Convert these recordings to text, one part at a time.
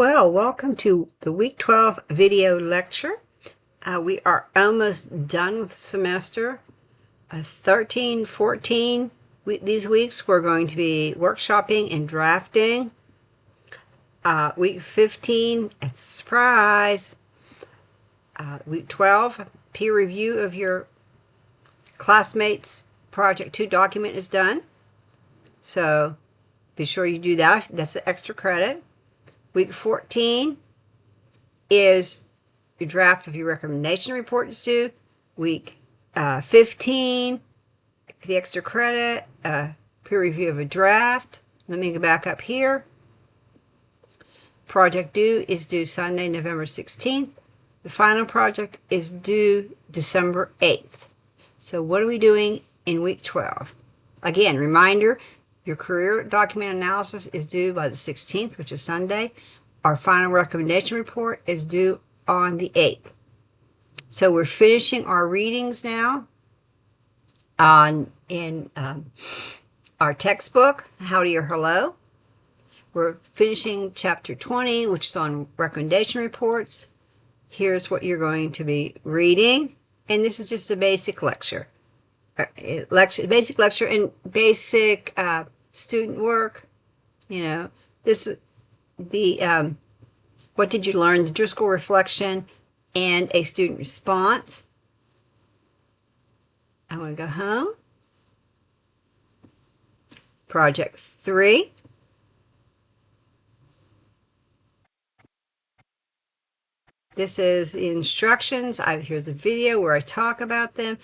Well, welcome to the Week 12 video lecture. We are almost done with the semester. 13, 14, these weeks we're going to be workshopping and drafting. Week 15, it's a surprise. Week 12, peer review of your classmates' Project 2 document is done. So be sure you do that. That's the extra credit. Week 14 is your draft of your recommendation report is due. Week 15, the extra credit, peer review of a draft. Let me go back up here. Project due is due Sunday, November 16th. The final project is due December 8th. So what are we doing in week 12? Again, reminder, your career document analysis is due by the 16th, which is Sunday. Our final recommendation report is due on the 8th. So we're finishing our readings now in our textbook, Howdy or Hello. We're finishing chapter 20, which is on recommendation reports. Here's what you're going to be reading. And this is just a basic lecture. Basic lecture and basic student work. You know, this is the what did you learn, the Driscoll reflection, and a student response. I want to go home. Project 3. This is the instructions. Here's a video where I talk about them.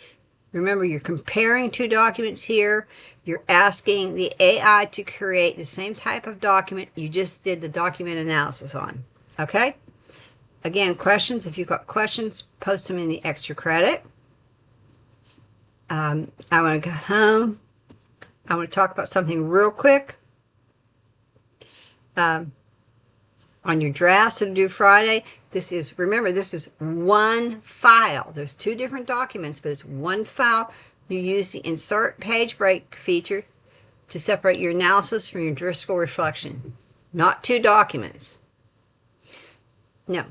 Remember, you're comparing two documents here. You're asking the AI to create the same type of document you just did the document analysis on. Okay? Again, questions. If you've got questions, post them in the extra credit. I want to go home. I want to talk about something real quick. On your drafts that are due Friday, remember, this is one file. There's two different documents, but it's one file. You use the insert page break feature to separate your analysis from your Driscoll reflection. Not two documents. No.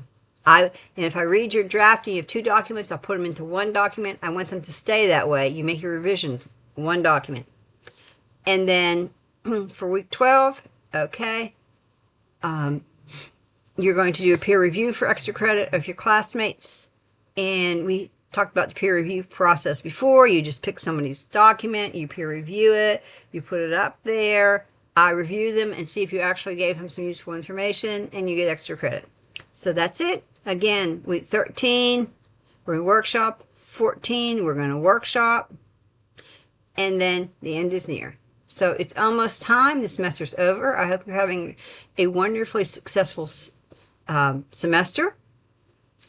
And if I read your draft and you have two documents, I'll put them into one document. I want them to stay that way. You make your revisions, one document. And then for week 12, okay, you're going to do a peer review for extra credit of your classmates. And we talked about the peer review process before. You just pick somebody's document, you peer review it, you put it up there. I review them and see if you actually gave them some useful information, and you get extra credit. So that's it. Again, week 13, we're in workshop. 14, we're going to workshop. And then the end is near. So it's almost time. The semester's over. I hope you're having a wonderfully successful semester.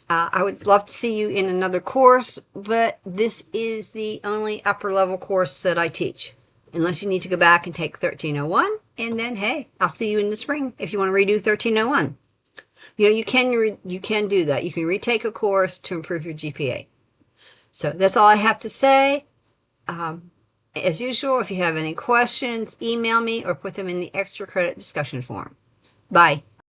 I would love to see you in another course, but this is the only upper level course that I teach. Unless you need to go back and take 1301, and then, hey, I'll see you in the spring if you want to redo 1301. You know, you can do that. You can retake a course to improve your GPA. So that's all I have to say. As usual, if you have any questions, email me or put them in the extra credit discussion forum. Bye.